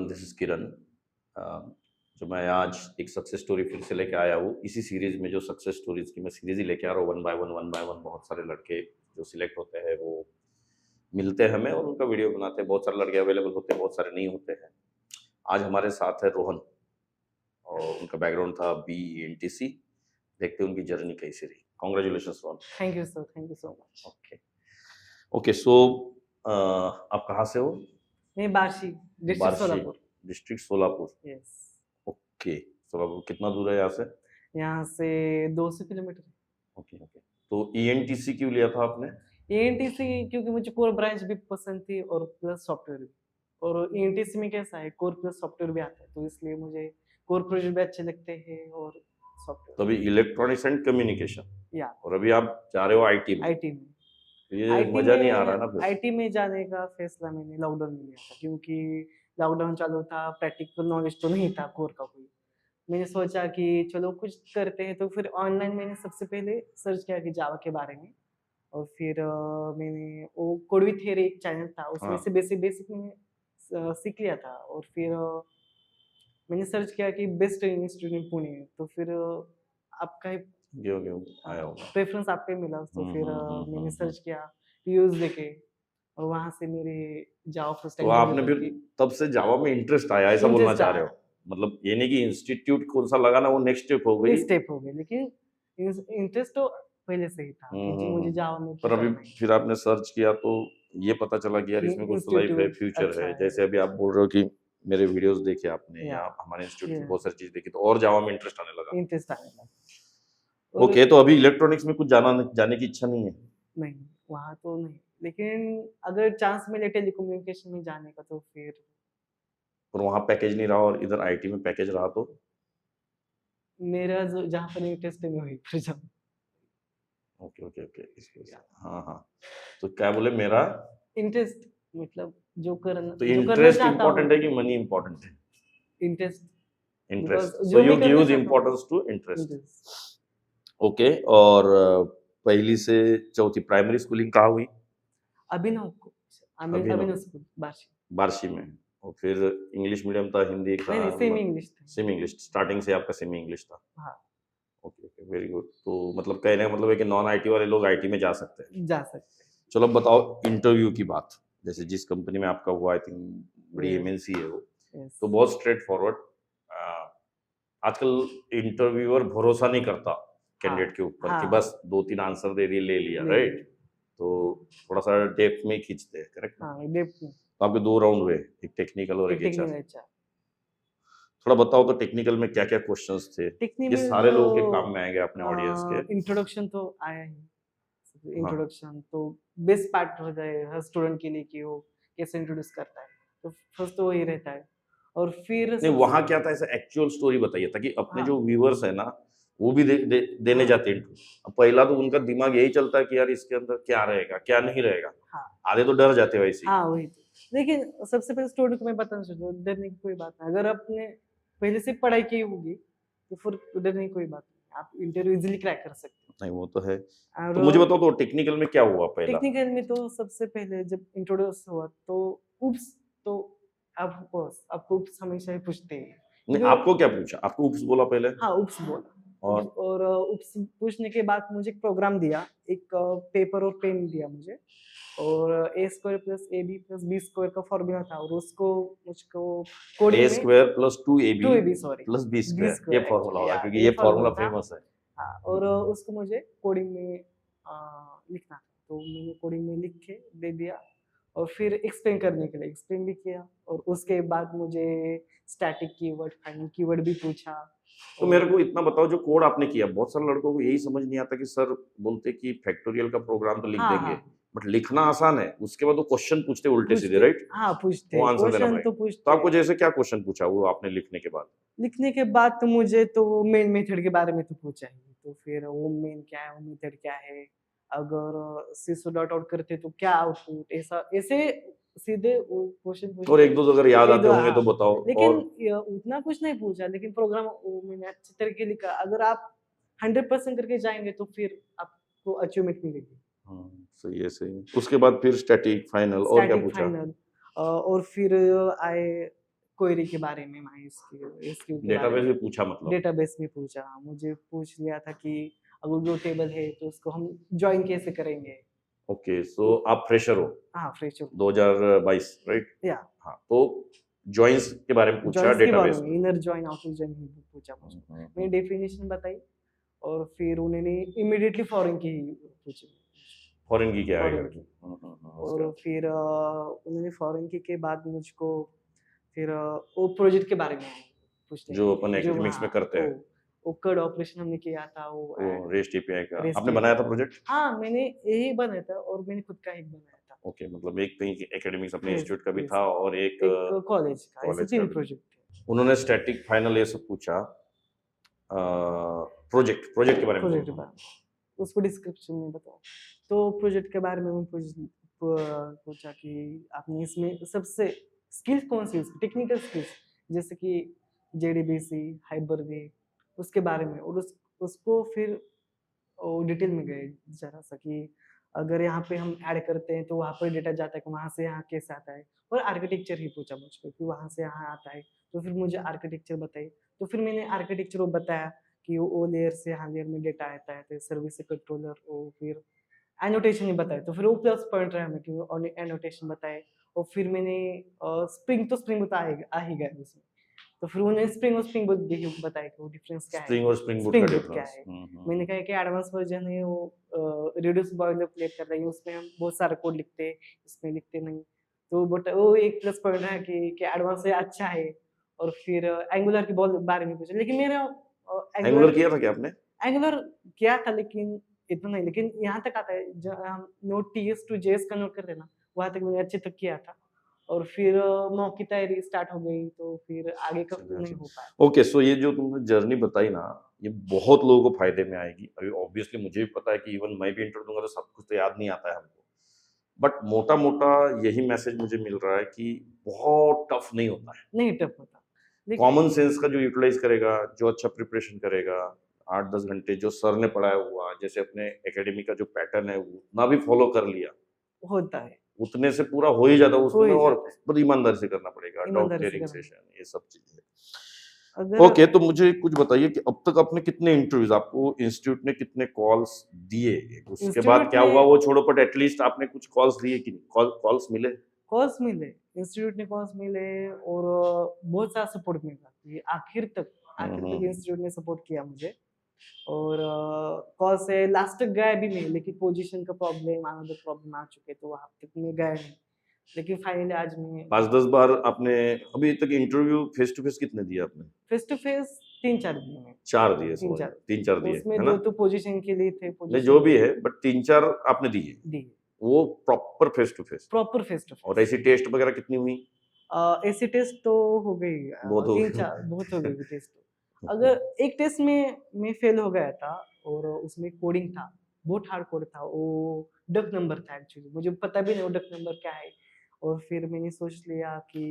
Everyone, this is किरण। जो मैं आज एक सक्सेस स्टोरी फिर से लेके आया हूँ। इसी सीरीज में जो सक्सेस स्टोरीज की मैं सीरीज ही लेके आ रहा हूँ, वन बाय वन बहुत सारे लड़के जो सिलेक्ट होते हैं वो मिलते हैं हमें और उनका वीडियो बनाते हैं। बहुत सारे लड़के अवेलेबल होते हैं, बहुत सारे नहीं होते हैं। आज हमारे साथ है रोहन और उनका बैकग्राउंड था BENTC। देखते हैं उनकी जर्नी कैसी रही। Congratulations Rohan. Thank you sir, thank you so much. Okay okay, so आप कहाँ से हो? मैं Barshi, district Solapur. District Solapur. Yes. Okay, Solapur कितना दूर है यहाँ से? यहाँ से 200 किलोमीटर। ओके ओके, तो ENTC क्यों लिया था आपने? ENTC क्योंकि मुझे कोर ब्रांच भी पसंद थी और प्लस सॉफ्टवेयर भी। और ENTC में कैसा है, कोर प्लस सॉफ्टवेयर भी आता है, तो इसलिए मुझे कोर प्रोजेक्ट भी अच्छे लगते हैं और सॉफ्टवेयर। तो अभी इलेक्ट्रॉनिक्स एंड कम्युनिकेशन, या और अभी आप जा रहे हो IT में। IT में। ये मजा नहीं आ रहा ना फिर? IT में जाने का फैसला मैंने लॉकडाउन में लिया था, क्योंकि लॉकडाउन चालू था, प्रैक्टिकल नॉलेज तो नहीं था कोर का कोई। मैंने सोचा कि चलो कुछ करते हैं, तो फिर ऑनलाइन मैंने सबसे पहले सर्च किया कि जावा के बारे में। और फिर मैंने वो कोड विद थियरी एक चैनल था, उसमें हाँ। से बेसिक मैंने सीख लिया था। और फिर मैंने सर्च किया कि बेस्ट इंस्टीट्यूट पुणे है, तो फिर आपका आया होगा। प्रेफरेंस आप पे मिला, तो फिर मैंने सर्च हम्म। किया, रिव्यूज देखे, और वहां से मेरे जावा फर्स्ट तो आपने फिर तब से जावा में इंटरेस्ट आया, ऐसा बोलना चाह रहे हो? मतलब ये नहीं कि इंस्टीट्यूट कौन सा लगा ना वो नेक्स्ट स्टेप हो गई। स्टेप हो गई, लेकिन इंटरेस्ट तो पहले से ही था कि मुझे जावा में। पर अभी फिर आपने सर्च किया तो ये पता चला कि यार इसमें कुछ लाइफ है, फ्यूचर है। जैसे अभी आप बोल रहे हो कि मेरे वीडियोस देखे आपने या हमारे इंस्टीट्यूट की बहुत सारी चीज देखी, तो और जावा में इंटरेस्ट आने लगा। ओके, तो अभी इलेक्ट्रॉनिक्स में कुछ जाने की इच्छा नहीं है? नहीं, वहाँ तो नहीं, लेकिन अगर चांस मिले टेलीकम्युनिकेशन में जाने का तो फिर। और वहाँ पैकेज नहीं रहा और इधर IT में पैकेज रहा तो? मेरा जो जहाँ पर इंटरेस्ट है मैं वहीं पर जाऊँ। ओके ओके ओके, हाँ हाँ। तो क्या बोले, मेरा इंटरेस्ट मतलब जो करना, तो इंटरेस्ट इम्पोर्टेंट है कि मनी इम्पोर्टेंट है? Interest, so you give importance to interest. Okay, और पहली से चौथी प्राइमरी स्कूलिंग कहाँ हुई? अभिनव स्कूल बार्शी में। और फिर इंग्लिश मीडियम था, हिंदी था? नहीं, सेम इंग्लिश स्टार्टिंग से आपका सेमी इंग्लिश था? हाँ। Okay okay, very good. तो मतलब कहने का मतलब है कि नॉन IT वाले लोग IT में जा सकते हैं। हैं। चलो अब बताओ इंटरव्यू की बात। जैसे जिस कंपनी में आपका हुआ, आई थिंक बड़ी MNC है वो, तो बहुत स्ट्रेट फॉरवर्ड। आजकल इंटरव्यूअर भरोसा नहीं करता कैंडिडेट के ऊपर कि बस 2-3 आंसर दे दिए, ले लिया, राइट? तो थोड़ा सा डेप्थ में खींचते हैं, करेक्ट? हाँ, डेप्थ में। तो आपके 2 राउंड हुए, एक टेक्निकल और एक HR। थोड़ा बताओ तो टेक्निकल में क्या क्या क्वेश्चंस थे, ये सारे लोगों के काम में आएंगे अपने ऑडियंस के। इंट्रोडक्शन तो आया ही, इंट्रोडक्शन तो बेस्ट पार्ट हो जाए हर स्टूडेंट के लिए कि वो कैसे इंट्रोड्यूस करता है, तो फर्स्ट तो वही रहता है। और फिर नहीं, वहाँ क्या था, ऐसा एक्चुअल स्टोरी बताइए ताकि अपने जो व्यूअर्स है ना वो भी देने जाते हैं। अब पहला तो उनका दिमाग यही चलता है कि यार इसके अंदर क्या रहेगा क्या नहीं रहेगा। आधे तो डर जाते हैं वैसे। हाँ वही तो। लेकिन सबसे पहले स्टूडेंट को मैं बताना चाहता हूँ, डरने की कोई बात नहीं। अगर आपने पहले से पढ़ाई की होगी तो फिर डरने की कोई बात नहीं, आप इंटरव्यू इजीली क्रैक कर सकते हो। नहीं वो तो है। तो मुझे बताओ तो टेक्निकल में क्या हुआ पहला? टेक्निकल में तो सबसे पहले जब इंट्रोड्यूस हुआ तो उप्स, तो आपको उप्स हमेशा ही पूछते हैं। नहीं, आपको क्या पूछा? आपको उप्स बोला पहले? हाँ, उप्स बोला। और उप्स पूछने के बाद मुझे एक प्रोग्राम दिया, एक पेपर और पेन दिया मुझे, और A² + AB + B² का फॉर्मूला था, और उसको मुझको कोडिंग में A² + 2AB + B², ये फॉर्मूला होगा क्योंकि ये फॉर्मूला फेमस है। हाँ, और उसको मुझे कोडिंग में लिखना था, तो मैंने कोडिंग में लिख के दे दिया, और फिर एक्सप्लेन करने के लिए एक्सप्लेन भी किया। और उसके बाद मुझे स्टैटिक कीवर्ड, फाइनल कीवर्ड भी पूछा। तो मेरे को इतना बताओ, जो कोड आपने किया, बहुत सारे लड़कों को यही समझ नहीं आता कि सर बोलते कि फैक्टोरियल का प्रोग्राम तो लिख देंगे, बट लिखना आसान है, उसके बाद वो क्वेश्चन पूछते उल्टे सीधे, राइट? हाँ, पूछते वो आंसर देना पड़ेगा। तो आपको जैसे क्या क्वेश्चन पूछा वो आपने लिखने के बाद? तो मुझे तो मेन मेथड के बारे में तो पूछा ही, तो फिर वो मेन क्या है, वो मेथड क्या है, अगर सिसो डॉट आउट करते तो क्या आउटपुट, ऐसे सीधे वो क्वेश्चन पूछे। और एक दो अगर याद आते होंगे तो बताओ। लेकिन उतना कुछ नहीं पूछा, लेकिन प्रोग्राम मैंने अच्छी तरीके लिखा। अगर आप 100% करके जाएंगे तो फिर आपको अचीवमेंट मिलेगी। सही है, सही है। उसके बाद फिर स्टैटिक, फाइनल, और क्या पूछा? और फिर आए क्वेरी के बारे में, MySQL SQL के बारे डेटाबेस में भी पूछा मतलब? डेटाबेस में पूछा। मुझे पूछ लिया था कि अगर जो टेबल है तो उसको हम जॉइन कैसे करेंगे। ओके, सो आप फ्रेशर हो हाँ, फ्रेशर 2022, राइट? या हाँ, तो जॉइंस के बारे में पूछा जॉइंस के बारे डेटाबेस में, में। इनर जॉइन, आउटर जॉइन पूछा मुझे। मैंने डेफिनेशन बताई और फिर उन्होंने इमीडिएटली फॉरेन की पूछी, फॉरेन की क्या आएगा? फॉरेन की। उसके और फिर उन्होंने फॉरेन की के बाद मुझको फिर वो प्रोजेक्ट के बारे में पूछने जो लगे, अपन एकेडमिक्स में करते हैं, वो CRUD ऑपरेशन हमने किया था, वो रेस्ट एपीआई का REST आपने API बनाया था प्रोजेक्ट? हाँ, मैंने यही बनाया था और मैंने खुद का एक बनाया था। ओके, मतलब एक कहीं एकेडमिक्स अपने Yes, इंस्टीट्यूट का भी yes. था और एक एक कॉलेज का, ऐसे कॉलेज का 3 भी। प्रोजेक्ट थे। उन्होंने स्टैटिक फाइनल ये सब पूछा। प्रोजेक्ट के बारे में प्रोजेक्ट के बोलो। बारे में, उसको डिस्क्रिप्शन में बताओ। तो प्रोजेक्ट के बारे में मैं पूछा कि आपने इसमें सबसे स्किल्स कौन सी, उसकी टेक्निकल स्किल्स जैसे कि JDBC, हाइपर-V, उसके बारे में, और उसको फिर डिटेल में गए जरा सा कि अगर यहाँ पे हम ऐड करते हैं तो वहाँ पर डेटा जाता है कि वहाँ से यहाँ कैसे आता है, और आर्किटेक्चर ही पूछा मुझको कि वहाँ से यहाँ आता है, तो फिर मुझे आर्किटेक्चर बताई। तो फिर मैंने आर्किटेक्चर को बताया कि वो लेयर से यहाँ लेयर में डेटा आता है, तो सर्विस से कंट्रोलर, और फिर एनोटेशन ही बताए, तो फिर वो प्लस पॉइंट रहा हमें कि एनोटेशन बताए। और फिर मैंने स्प्रिंग तो आ ही गया उसमें, तो फिर उन्होंने स्प्रिंग और स्प्रिंग बूट भी बताया कि वो डिफरेंस क्या है, स्प्रिंग और स्प्रिंग बूट का स्प्रिंग बूट क्या डिफरेंस। है। मैंने कहा कि एडवांस वर्जन है वो रिड्यूस बॉयलरप्लेट कर रही है, उसमें हम बहुत सारा कोड लिखते हैं, इसमें लिखते नहीं। तो बट वो एक प्लस पॉइंट है कि एडवांस है अच्छा है। और फिर एंगुलर के बहुत बारे में पूछा, लेकिन मेरा एंगुलर किया था क्या आपने? एंगुलर किया था, लेकिन इतना नहीं, लेकिन यहाँ तक आता है जब हम node TS to JS convert करते हैं ना, वहाँ तक मैंने अच्छे तक किया था। और फिर मॉक की तैयारी स्टार्ट हो गई, तो फिर आगे का नहीं हो पाया। ओके, सो ये जो तुमने जर्नी बताई ना, ये बहुत लोगों को फायदे में आएगी। अभी ऑब्वियसली मुझे भी पता है कि इवन मैं भी इंटरव्यू दूंगा तो सब कुछ तो याद नहीं आता है हमको, बट मोटा मोटा यही मैसेज मुझे मिल रहा है कि बहुत टफ नहीं होता है। नहीं टफ होता, कॉमन सेंस का जो यूटिलाइज करेगा, जो अच्छा प्रिपरेशन करेगा, 8-10 घंटे जो सर ने पढ़ाया हुआ, जैसे अपने एकेडमी का जो पैटर्न है उतना भी फॉलो कर लिया, होता है, उतने से पूरा हो ही जाता है। हो उसमें ही और जाता है, बहुत ईमानदारी से करना पड़ेगा, डाउट ईमानदारी से क्लियरिंग करना। सेशन, ये सब चीजें। अगर ओके, तो मुझे कुछ बताइए कि अब तक आपने कितने इंटरव्यूज, आपको इंस्टीट्यूट ने कितने कॉल्स दिए? उसके बाद इंस्टीट्यूट क्या ने हुआ वो छोड़ो, बट एटलीस्ट आपने कुछ कॉल्स दिए कि नहीं? कॉल्स मिले? कॉल्स मिले, इंस्टीट्यूट ने कॉल्स मिले, और बहुत सारा सपोर्ट मिला कि आखिर तक इंस्टीट्यूट ने सपोर्ट किया मुझे। और कॉल से लास्ट तक गया भी नहीं, लेकिन पोजीशन का प्रॉब्लम, अनदर प्रॉब्लम आ चुके, तो वहाँ तक मैं गया नहीं। लेकिन फाइनली आज मैं 5-10 बार आपने अभी तक इंटरव्यू फेस टू फेस कितने दिए आपने? फेस टू फेस 3-4 दिए मैंने, 4 दिए, 3-4, 3-4 दिए, उसमें है ना? 2 तो पोजीशन के लिए थे, नहीं, पोजीशन जो भी है, बट 3-4 आपने दिए, दिए, वो proper face to face. Proper face to और फेस। ऐसी टेस्ट वगैरह कितनी हुई? ऐसी टेस्ट तो हो गई, बहुत हो 3-4 बहुत हो गई टेस्ट। अगर एक टेस्ट में मैं फेल हो गया था, और उसमें कोडिंग था, बहुत हार्ड कोड था, वो डक नंबर था एक्चुअली, मुझे पता भी नहीं वो डक नंबर क्या है। और फिर मैंने सोच लिया कि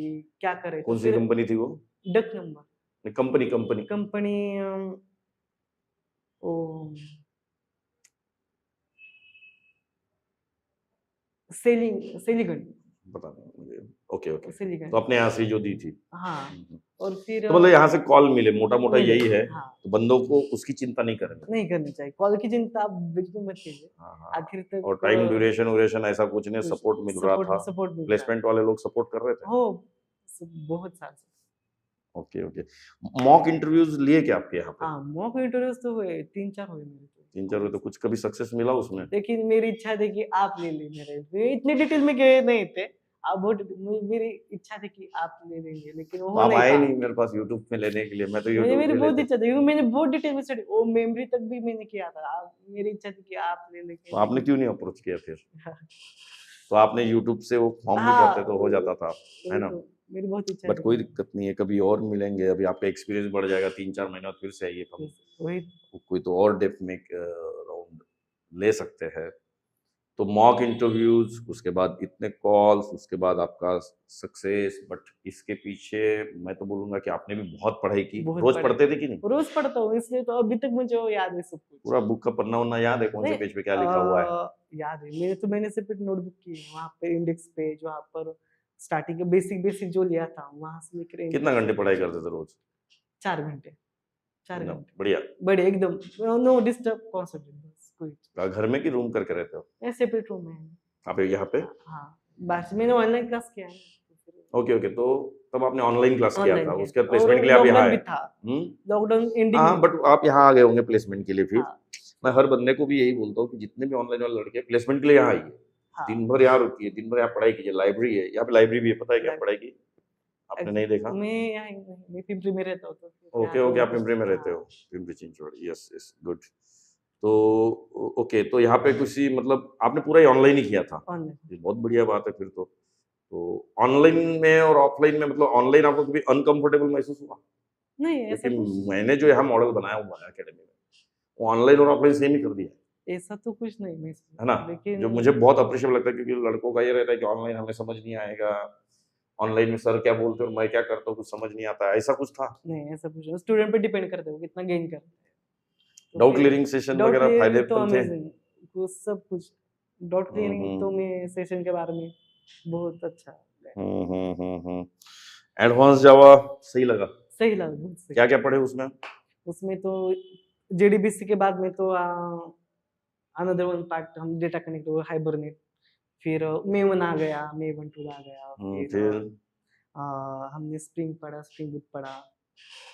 क्या करें, तो कौन सी फिर कंपनी थी वो? डक नंबर कंपनी कंपनी कंपनी, ओ सेलिगन पता नहीं मुझे। ओके ओके, सेलिगन, तो अपने यहाँ से जो दी थी। हाँ। और फिर तो मतलब यहाँ से कॉल मिले, मोटा मोटा मिले, यही है। हाँ, तो बंदों को उसकी चिंता नहीं करनी। नहीं करनी चाहिए, कॉल की चिंता आप बिल्कुल मत कीजिए, हाँ हाँ। आखिर तक। और टाइम ड्यूरेशन व्यूरेशन ऐसा कुछ नहीं, सपोर्ट मिल रहा था, सपोर्ट मिल रहा है, प्लेसमेंट वाले लोग सपोर्ट कर रहे थे। हो बहुत सारा। ओके ओके, मॉक इंटरव्यूज लिए क्या आपके यहाँ पे? हाँ, मॉक इंटरव्यूज तो हुए, 3-4 हुए मेरे तो। 3-4 हुए, तो कुछ कभी सक्सेस मिला उसमें? लेकिन मेरी इच्छा थी कि आप ले ले मेरे, इतने डिटेल में गए नहीं थे आप, बहुत मेरी इच्छा थी कि आप ले लेंगे, लेकिन वो आप नहीं आए था। नहीं मेरे पास यूट्यूब में लेने के लिए, मैं तो मेरी यूट्यूब मेरी पे बहुत लेते। इच्छा थी, क्योंकि मैंने बहुत डिटेल में स्टडी, वो मेमोरी तक भी मैंने किया था। मेरी इच्छा थी कि आप ले लेंगे, तो आपने क्यों नहीं अप्रोच किया फिर? तो आपने यूट्यूब से वो फॉर्म भी हाँ, करते तो हो जाता था, है ना? तो मेरी बहुत इच्छा बट थी। कोई दिक्कत नहीं है, कभी और मिलेंगे। अभी आपका एक्सपीरियंस बढ़ जाएगा, 3-4 महीने बाद फिर से आइए, हम वही कोई तो और डेप्थ में राउंड ले सकते हैं। तो मॉक इंटरव्यूज, उसके बाद इतने कॉल्स, उसके बाद आपका सक्सेस। बट इसके पीछे मैं तो बोलूंगा कि आपने भी बहुत पढ़ाई की। बहुत रोज पढ़ाई। पढ़ते थे कि नहीं? रोज पढ़ता हूँ, इसलिए तो अभी तक मुझे वो याद है सब कुछ। पूरा बुक का पन्ना वन्ना याद है, कौन से नहीं, पेज पे क्या लिखा हुआ है? याद है, मैंने सिर्फ एक नोटबुक की है, वहाँ पे इंडेक्स पेज, वहाँ पर स्टार्टिंग का बेसिक बेसिक जो लिया था वहां से लेकर end कितना तक घंटे सब पढ़ाई कुछ। करते थे रोज? 4 घंटे, 4 एकदम घंटे बढ़िया। बड़े एकदम, नो डिस्टर्ब कॉन्सेंट्रेट, बस कोई घर में कि रूम करके रहते हो ये सेपरेट रूम है। आप यहाँ पे? हाँ, बस मैंने ऑनलाइन क्लास किया है ना, तो फिर ओके ओके, तो तब आपने ऑनलाइन क्लास किया ऑनलाइन था, किया उसके बाद था और प्लेसमेंट के लिए आप यहाँ लॉकडाउन आए? भी था, लॉकडाउन एंडिंग हाँ, में बट था। आप यहाँ आ गए होंगे प्लेसमेंट के लिए फिर। हाँ मैं हर बंदे को भी यही बोलता हूँ कि जितने भी ऑनलाइन वाले लड़के प्लेसमेंट के लिए यहाँ आइए, हाँ दिन भर यहाँ रुकिए, दिन भर यहाँ पढ़ाई कीजिए। लाइब्रेरी है यहाँ पे, लाइब्रेरी भी है, पता है क्या पढ़ाई की? आपने नहीं देखा? मैं यहाँ मैं पिंपरी में रहता हूँ तो फिर यहाँ ओके ओके, आप तो पिंपरी में रहते हाँ हो, Pimpri Chinchwad, yes yes, good. तो ओके, तो यहाँ पे किसी मतलब आपने पूरा ही ऑनलाइन ही किया था? ऑनलाइन। ये बहुत बढ़िया बात है फिर तो। ऑनलाइन में और ऑफलाइन में, मतलब ऑनलाइन आपको कभी अनकंफर्टेबल महसूस हुआ? नहीं ऐसा क्योंकि कुछ मैंने जो यहाँ मॉडल बनाया हुआ है एकेडमी में, वो ऑनलाइन और ऑफलाइन सेम ही कर दिया ऐसा तो कुछ नहीं मैं है ना? लेकिन जो मुझे बहुत अप्रिशिएबल लगता है, क्योंकि लड़कों का ये रहता है कि ऑनलाइन हमें समझ नहीं आएगा, ऑनलाइन में सर क्या बोलते हैं और मैं क्या करता हूँ कुछ समझ नहीं आता, ऐसा कुछ था? नहीं ऐसा कुछ नहीं, स्टूडेंट पे डिपेंड करते हो कितना गेन करते हैं। तो डाउट फिर क्लियरिंग सेशन डाउट वगैरह क्लियरिंग तो फायदेमंद थे? अमेजिंग, वो सब कुछ डाउट क्लियरिंग तो मैं सेशन के बारे में बहुत अच्छा एडवांस जावा सही लगा? सही लगा, बहुत सही। क्या क्या पढ़े उसमें? उसमें तो जेडीबीसी के बाद में तो अनदर वन पार्ट हम डेटा कनेक्ट और हाइबरनेट, फिर मेवन आ गया, मेवन टूल आ गया, फिर हमने स्प्रिंग पढ़ा, स्प्रिंग बूट पढ़ा,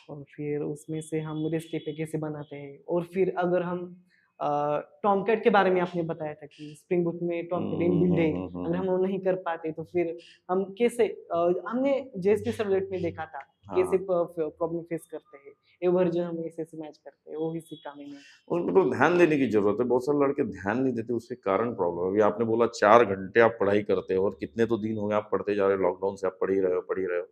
और फिर उसमें से हम रेस्ट पे कैसे बनाते हैं, और फिर अगर हम टॉमकैट के बारे में आपने बताया था कि स्प्रिंग बूट में टॉमकैट इनबिल्ड है, अगर हम वो नहीं कर पाते तो फिर हम कैसे हमने जेएसपी सर्वलेट में देखा था कैसे प्रॉब्लम फेस करते हैं, ये वर्जन हम ऐसे से मैच करते हैं, वो भी सीखा मैंने। उसमें तो ध्यान देने की जरूरत है, बहुत सारे लड़के ध्यान नहीं देते, उसके कारण प्रॉब्लम है। अभी आपने बोला 4 घंटे आप पढ़ाई करते हो, और कितने तो दिन हो गए आप पढ़ते जा रहे हो, लॉकडाउन से आप पढ़ ही रहे हो।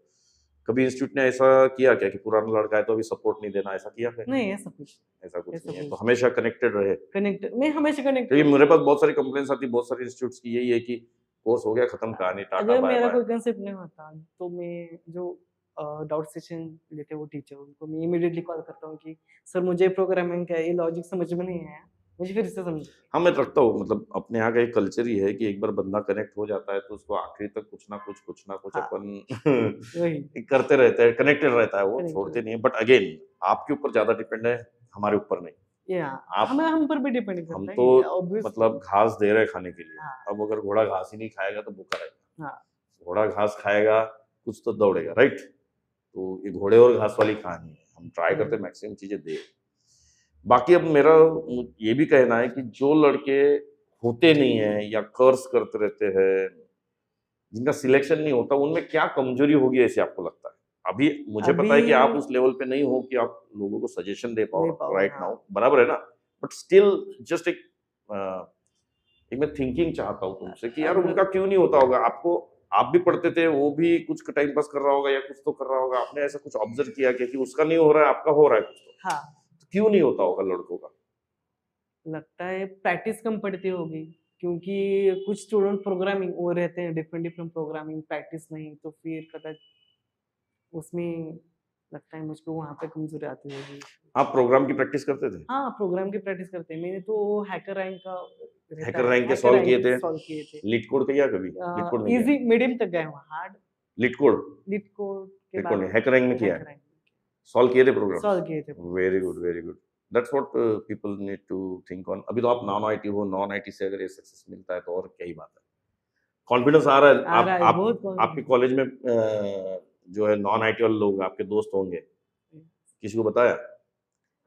कभी इंस्टीट्यूट ने ऐसा किया क्या कि पुराना लड़का है तो अभी सपोर्ट नहीं देना, ऐसा किया क्या? नहीं ऐसा कुछ नहीं है, तो हमेशा कनेक्टेड रहे। कनेक्ट मैं हमेशा कनेक्ट, क्योंकि मेरे पास बहुत सारी कंप्लेंट्स आती है बहुत सारे इंस्टीट्यूट्स की, यही है कि कोर्स हो गया खत्म, कहानी टाटा अगर बाय मेरा बाय। कोई कंसेप्ट नहीं होता तो मैं जो डाउट सेशन लेते वो टीचर, उनको मैं इमीडिएटली कॉल करता हूँ कि सर मुझे प्रोग्रामिंग का ये लॉजिक समझ में नहीं आया, मुझे फिर से समझ। हाँ, मैं रखता हूँ, मतलब अपने यहाँ का एक कल्चर ही है कि एक बार बंदा कनेक्ट हो जाता है तो उसको आखिरी तक कुछ ना कुछ हाँ, अपन वही करते रहते हैं, कनेक्टेड रहता है, वो Connected छोड़ते नहीं है। बट अगेन आपके ऊपर ज्यादा डिपेंड है, हमारे ऊपर नहीं। ये आप हम पर भी डिपेंड हम करता है, तो ये obvious मतलब घास दे रहे हैं खाने के लिए। हाँ अब अगर घोड़ा घास ही नहीं खाएगा तो भूखा रहेगा। हाँ घोड़ा घास खाएगा कुछ तो दौड़ेगा, राइट? तो ये घोड़े और घास वाली कहानी है, हम ट्राई करते हैं मैक्सिमम चीजें दे। बाकी अब मेरा ये भी कहना है कि जो लड़के होते नहीं है या कर्स करते रहते हैं, जिनका सिलेक्शन नहीं होता, उनमें क्या कमजोरी होगी ऐसे आपको लगता है? अभी मुझे पता है कि आप उस लेवल पे नहीं हो कि आप लोगों को सजेशन दे पाओ राइट नाउ, बराबर है ना? बट स्टिल जस्ट एक मैं थिंकिंग चाहता हूँ तुमसे कि यार उनका क्यों नहीं होता होगा? आपको, आप भी पढ़ते थे, वो भी कुछ टाइम पास कर रहा होगा या कुछ तो कर रहा होगा, आपने ऐसा कुछ ऑब्जर्व किया कि उसका नहीं हो रहा है, आपका हो रहा है कुछ तो? हाँ क्यों नहीं होता होगा लड़कों का? लगता है प्रैक्टिस कम पड़ती होगी, क्योंकि कुछ स्टूडेंट प्रोग्रामिंग वो रहते हैं डिफरेंट प्रोग्रामिंग, प्रैक्टिस नहीं तो फिर कदाच उसमें लगता है मुझको वहाँ पे कमजोरी आती होगी। आप प्रोग्राम की प्रैक्टिस करते थे? हाँ प्रोग्राम की प्रैक्टिस करते हैं, मैंने तो हैकर रैंक का हैकर रैंक के सॉल्व किए थे? सॉल्व किए थे। लीड कोड किया कभी? लीड कोड नहीं इजी मीडियम तक गए हुआ, हार्ड लीड कोड के लीड बाद कोड नहीं, हैकर रैंक में किया है, hacker rank सॉल्व किए थे प्रोग्राम? सॉल्व किए थे। Very good very good, that's what people need to think on. अभी तो आप नॉन आईटी हो, नॉन आईटी से अगर ये सक्सेस मिलता है तो और क्या ही बात है। कॉन्फिडेंस आ रहा है? आ रहा है, बहुत आपके कॉलेज में जो है नॉन आईटी वाले लोग आपके दोस्त होंगे, किसी को बताया?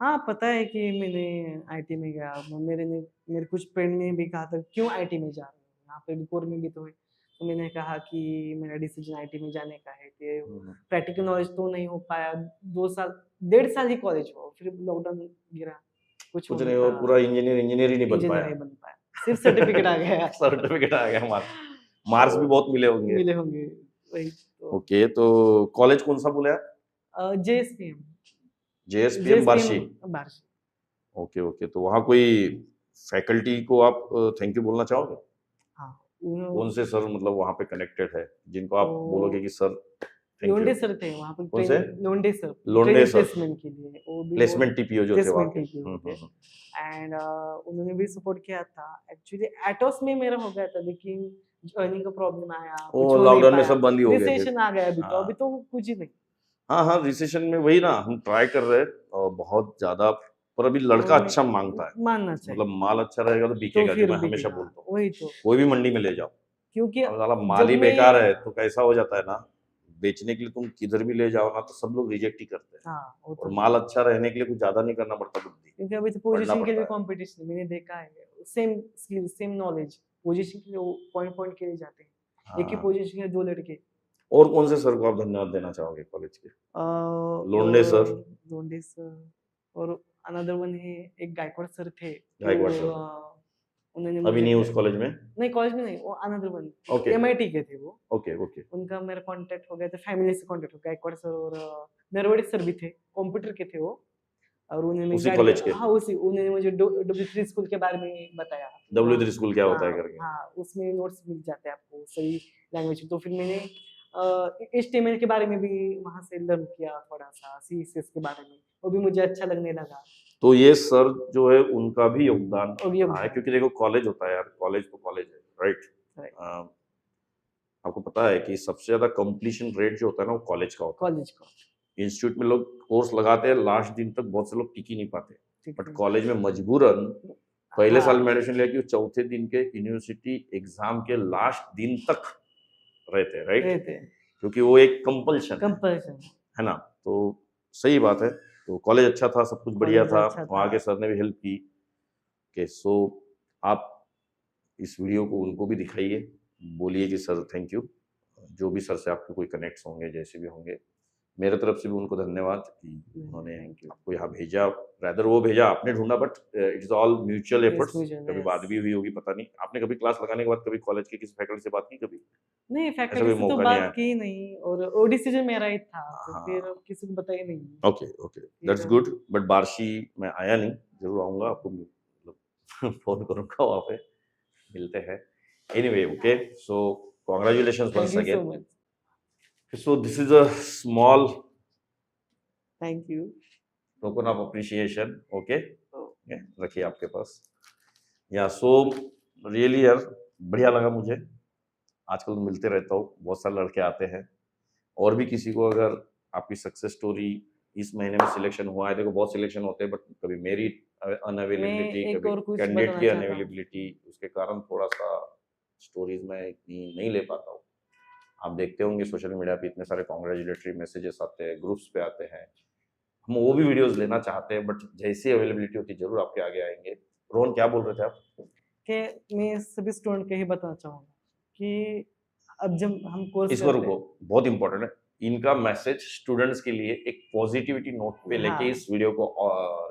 हाँ पता है कि मैंने आईटी में गया, मेरे कुछ फ्रेंड ने भी कहा था क्यों आईटी में जा रहे हो, यहाँ पे बिकोर में भी तो है, तो मैंने कहा कि मेरा डिसीजन आईटी में जाने का है कि प्रैक्टिकल नॉलेज तो नहीं हो पाया, 1.5 साल ही कॉलेज हो, फिर लॉकडाउन गिरा, कुछ नहीं हो, पूरा इंजीनियर ही नहीं बन पाया, सिर्फ सर्टिफिकेट आ गया सर्टिफिकेट आ गया, मार्क्स भी बहुत मिले होंगे वही तो। ओके, तो कॉलेज कौन सा बोले आप? जेएसपीएम बार्शी। ओके ओके, तो वहाँ कोई फैकल्टी को आप थैंक यू बोलना चाहोगे? हाँ, कौन से सर मतलब वहाँ पे कनेक्टेड है जिनको आप बोलोगे कि sir thank Londe you. Sir थे वहाँ पर कौन से? लोंडे सर लोंडे ट्रेनिंग सर प्लेसमेंट के लिए वो भी प्लेसमेंट टीपीओ जो थे वहाँ प्लेसमेंट के। के लिए एंड उन्होंने भी सपोर्ट किया था। एक्चुअली एटोस में मेरा हो गया था लेकिन अर्निंग का प्रॉब्लम आया, कुछ वो हो नहीं लॉकडाउन में पाया, सब बंद ही हो गए थे। रिसेशन आ गया अभी हाँ तो कुछ ही नहीं। हाँ हाँ, रिसेशन में वही ना, हम ट्राई कर रहे हैं और बहुत ज्यादा, पर अभी लड़का तो अच्छा मांगता है, मानना चाहिए मतलब माल अच्छा रहेगा तो तो बिकेगा, जो फिर मैं भी हमेशा हाँ, बोलता हूँ। वही तो कोई भी मंडी में ले जाओ, क्योंकि अब साला माल जब ही मैं बेकार है तो कैसा हो जाता है ना, बेचने के लिए तुम किधर भी ले जाओ ना तो सब लोग रिजेक्ट ही करते हैं। हाँ वो और तो माल अच्छा रहने के लिए कुछ ज्यादा नहीं करना पड़ता, बुद्धि क्योंकि अभी तो पढ़ना पोजीशन के लिए पड़ता है। कंपटीशन मैंने देखा है, same skill same knowledge, position के लिए पॉइंट पॉइंट के लिए जाते हैं, एक ही हाँ, पोजीशन के 2 लड़के। और कौन से सर को आप धन्यवाद देना चाहोगे कॉलेज के? लोंडे सर, लोंडे सर और अनदर वन है, एक गायकवाड़ सर थे गायकवाड़ सर। उन्होंने अभी मुझे नहीं उस कॉलेज में? नहीं कॉलेज में नहीं, वो अनदर वन ओके एमआईटी के थे वो। Okay okay. उनका मेरा कांटेक्ट हो गया था, फैमिली से कांटेक्ट हो गया। गायकवाड़ सर और नरवड़े सर भी थे, कंप्यूटर के थे वो, और उन्होंने उसी गाड़ी कॉलेज के? हाँ उसी, उन्होंने मुझे W3 स्कूल के बारे में बताया। W3 स्कूल क्या होता है हाँ करके? हाँ, उसमें नोट्स मिल जाते हैं आपको सही लैंग्वेज। तो फिर मैंने HTML के बारे में भी वहाँ से लर्न किया थोड़ा सा, CSS के बारे में, वो भी मुझे अच्छा लगने लगा। तो ये सर जो है उनका भी योगदान और ये है, क्योंकि देखो कॉलेज होता है यार, कॉलेज तो कॉलेज है, राइट? Right. आपको पता है कि सबसे ज्यादा कंप्लीशन रेट जो होता है ना वो कॉलेज का होता है। कॉलेज को इंस्टीट्यूट में लोग कोर्स लगाते हैं, लास्ट दिन तक बहुत से लोग टिक ही नहीं पाते, ठीक बट है। कॉलेज में मजबूरन पहले हाँ, साल में एडमिशन लिया कि वो चौथे दिन के यूनिवर्सिटी एग्जाम के लास्ट दिन तक रहते हैं, राइट? रहते हैं, क्योंकि वो एक कंपल्शन कंपल्सन। है ना। तो सही बात है। तो कॉलेज अच्छा था, सब कुछ बढ़िया कॉलेज था, अच्छा वहाँ था। के सर ने भी हेल्प की। के सो आप इस वीडियो को उनको भी दिखाइए, बोलिए कि सर थैंक यू, जो भी सर से आपके कोई कनेक्ट्स होंगे, जैसे भी होंगे, मेरे तरफ से भी उनको धन्यवाद कि उन्होंने थैंक यू। आपको यहाँ भेजा। रैदर वो भेजा, आपने ढूंढा, but it is all mutual efforts. mutual, कभी yes. बात भी हुई होगी, पता नहीं। आपने कभी क्लास लगाने के बाद कभी कॉलेज के किसी फैकल्टी से बात की कभी? नहीं, ऐसा फैकल्टी कोई से तो मौका नहीं बात आया? की नहीं, और वो डिसीजन मेरा ही था, तो हाँ। फिर किसी को बताया नहीं। Okay okay, that's good. But Barshi मैं आया नहीं, जरूर आऊंगा, आपको मतलब फोन करूंगा, वहाँ पे मिलते हैं। Anyway, okay, so congratulations once thank you so again. Much. So this is a small thank you. Token of appreciation, okay, Oh. रखिए आपके पास। या सो रियली यार बढ़िया लगा मुझे, आजकल मिलते रहता हूँ, बहुत सारे लड़के आते हैं, और भी किसी को अगर आपकी सक्सेस स्टोरी इस महीने में सिलेक्शन हुआ है, देखो बहुत सिलेक्शन होते हैं, बट कभी मेरी अनअवेलेबिलिटी, एक कभी और कुछ कैंडिडेट बताना की चाहता हूँ। अनअवेलेबिलिटी, उसके कारण थोड़ा सा स्टोरीज में इतनी नहीं ले पाता हूँ। आप देखते होंगे सोशल मीडिया पे इतने सारे कॉन्ग्रेचुलेटरी मैसेजेस आते हैं, ग्रुप्स पे आते हैं, हम वो भी वीडियोस लेना चाहते हैं, बट जैसी अवेलेबिलिटी होती है जरूर आपके आगे आएंगे। रोहन क्या बोल रहे थे आप? कि मैं सभी स्टूडेंट को ही बताना चाहूँगा कि अब जब हम कोर्स इसको रुको, बहुत इंपॉर्टेंट है, इनका मैसेज स्टूडेंट्स के लिए एक पॉजिटिविटी नोट पे लेके हाँ। इस वीडियो को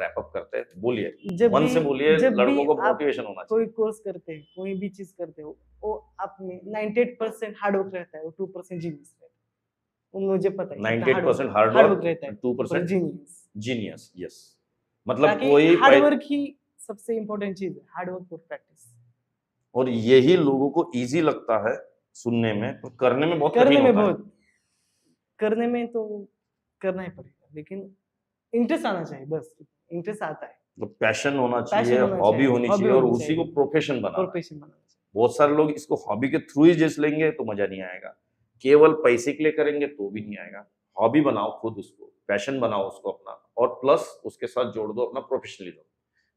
रैप अप करते हैं। बोलिए, जब मन भी से बोलिए, जब लड़कों भी को आप मोटिवेशन होना कोई चाहिए। कोर्स करते हैं, कोई भी चीज करते हो, वो आप में 98% हार्ड वर्क रहता है, वो 2% जीनियस रहता है। वो मुझे पता है, इतना 98% हार्ड हार्ड वर्क, वर्क रहता है, 2% जीनियस। Genius, yes. मतलब ताकि कोई हार्ड वर्क ही सबसे इम्पोर्टेंट चीज है, हार्ड वर्क और प्रैक्टिस। और यही लोगों को इजी लगता है सुनने में, पर करने में बहुत करने कठिन में होता है। बहुत, करने में तो करना ही पड़ेगा, लेकिन इंटरेस्ट आना चाहिए, बस इंटरेस्ट आता है, तो पैशन होना चाहिए, पैशन होना हॉबी चाहिए, होनी हॉबी चाहिए, और होनी उसी को चाहिए, प्रोफेशन बनाना है। प्रोफेशन बनाना चाहिए। बहुत सारे लोग इसको हॉबी के थ्रू ही जैसे लेंगे तो मजा नहीं आएगा, केवल पैसे के लिए करेंगे तो भी नहीं आएगा। हॉबी बनाओ खुद, उसको पैशन बनाओ उसको अपना, और प्लस उसके साथ जोड़ दो अपना प्रोफेशनलिज्म।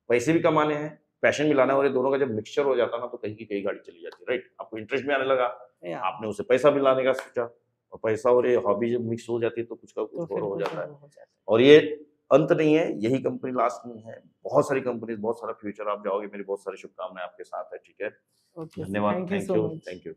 पैसे भी कमाने हैं, पैशन भी लाना है, और ये दोनों का जब मिक्सचर हो जाता है ना, तो कहीं की कहीं गाड़ी चली जाती है, राइट? आपको इंटरेस्ट भी आने लगा, या, आपने उसे पैसा भी लाने का सोचा, और पैसा और ये हॉबी जब मिक्स हो जाती है तो कुछ का तो कुछ फिर और हो कुछ जाता है। और हो जाता है। और ये अंत नहीं है, यही कंपनी लास्ट नहीं है, बहुत सारी कंपनीज, बहुत सारा फ्यूचर आप जाओगे, मेरी बहुत सारी शुभकामनाएं आपके साथ है, ठीक है? ओके, धन्यवाद, thank you thank so you, much. Thank you.